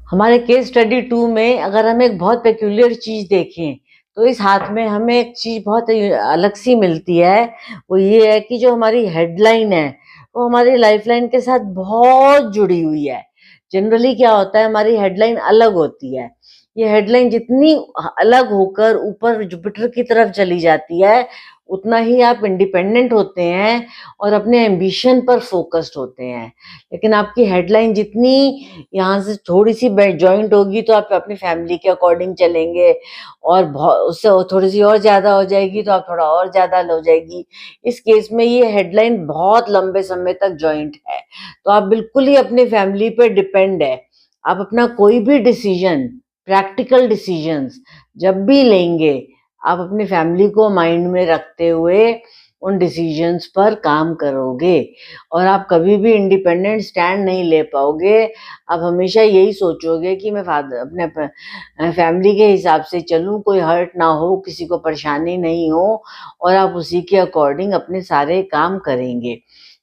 हमारे case study 2 में अगर हम एक बहुत पेक्यूलियर चीज़ देखें, तो इस हाथ में हमें एक चीज़ बहुत अलग सी मिलती है। वो ये है कि जो हमारी हेडलाइन है, वो हमारी लाइफलाइन के साथ बहुत जुड़ी हुई है। जनरली क्या होता है, हमारी हेडलाइन अलग होती है। ये हेडलाइन जितनी अलग होकर ऊपर जुपिटर की तरफ चली जाती है, उतना ही आप इंडिपेंडेंट होते हैं और अपने एम्बिशन पर फोकस्ड होते हैं। लेकिन आपकी हेडलाइन जितनी यहाँ से थोड़ी-सी जॉइंट होगी, तो आप अपनी फैमिली के अकॉर्डिंग चलेंगे, और उससे थोड़ी-सी और ज़्यादा हो जाएगी तो आप थोड़ा और ज़्यादा हो जाएगी। इस केस में ये हेडलाइन बहुत लंबे समय तक जॉइंट है, तो आप बिल्कुल ही अपनी फैमिली पे डिपेंड है। आप अपना कोई भी डिसीजन, प्रैक्टिकल डिसीजंस जब भी लेंगे, आप अपनी फैमिली को माइंड में रखते हुए उन डिसीजंस पर काम करोगे, और आप कभी भी इंडिपेंडेंट स्टैंड नहीं ले पाओगे। आप हमेशा यही सोचोगे कि मैं अपने फैमिली के हिसाब से चलूँ, कोई हर्ट ना हो, किसी को परेशानी नहीं हो, और आप उसी के अकॉर्डिंग अपने सारे काम करेंगे।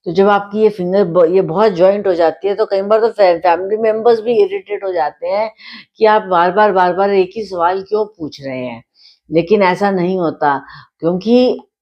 तो जब आपकी ये बहुत जॉइंट हो जाती है, तो कई बार तो फैमिली मेंबर्स भी इरिटेट हो जाते हैं कि आप बार-बार एक ही सवाल क्यों पूछ रहे हैं? लेकिन ऐसा नहीं होता, क्योंकि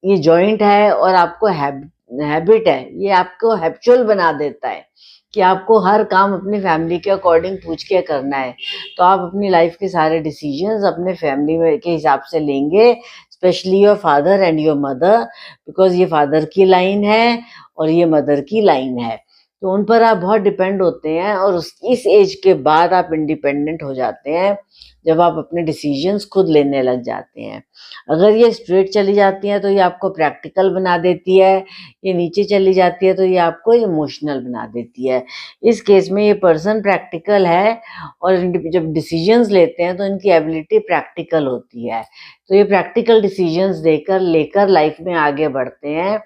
ये जॉइंट है और आपको हैबिट है, ये आपको हैबिचुअल बना देता है कि आपको हर काम अपनी फैमिली के अकॉर्डिंग पूछ के करना है। तो आप अपनी लाइफ के सारे डिसीजंस अपने फैमिली में के हिसाब से लेंगे, specially your father and your mother, because ये फादर की लाइन है और ये मदर की लाइन है। तो उन पर आप बहुत डिपेंड होते हैं, और इस एज के बाद आप इंडिपेंडेंट हो जाते हैं, जब आप अपने डिसीजंस खुद लेने लग जाते हैं। अगर ये स्ट्रेट चली जाती हैं, तो ये आपको प्रैक्टिकल बना देती है, ये नीचे चली जाती है तो ये आपको इमोशनल बना देती है। इस केस में ये पर्सन प्रैक्टिकल है, और जब डिसीजंस लेते हैं तो इनकी एबिलिटी प्रैक्टिकल होती है। तो ये प्रैक्टिकल डिसीजंस लेकर लाइफ में आगे बढ़ते हैं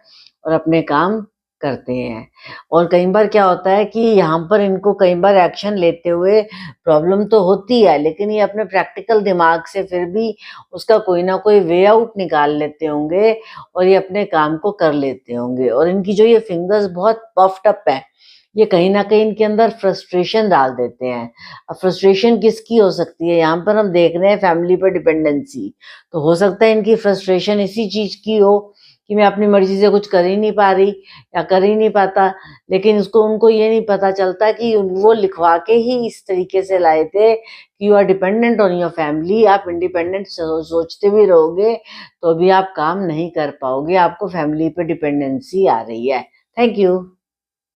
और अपने काम करते हैं। और कई बार क्या होता है कि यहाँ पर इनको कई बार एक्शन लेते हुए प्रॉब्लम तो होती है, लेकिन ये अपने प्रैक्टिकल दिमाग से फिर भी उसका कोई ना कोई वे आउट निकाल लेते होंगे, और ये अपने काम को कर लेते होंगे। और इनकी जो ये फिंगर्स बहुत पफ्ड अप है, ये कहीं न कहीं इनके अंदर फ्रस्ट्रेशन डाल देते हैं। अब फ्रस्ट्रेशन किसकी हो सकती है? यहाँ पर हम देख रहे हैं फैमिली पर डिपेंडेंसी, तो हो सकता है इनकी फ्रस्ट्रेशन इसी चीज़ की हो कि मैं अपनी मर्ज़ी से कुछ कर ही नहीं पा रही या कर ही नहीं पाता। लेकिन उनको ये नहीं पता चलता कि वो लिखवा के ही इस तरीके से लाए थे कि you are dependent on your family. आप इंडिपेंडेंट सोचते भी रहोगे, तो भी आप काम नहीं कर पाओगे, आपको फैमिली पे डिपेंडेंसी आ रही है। Thank you.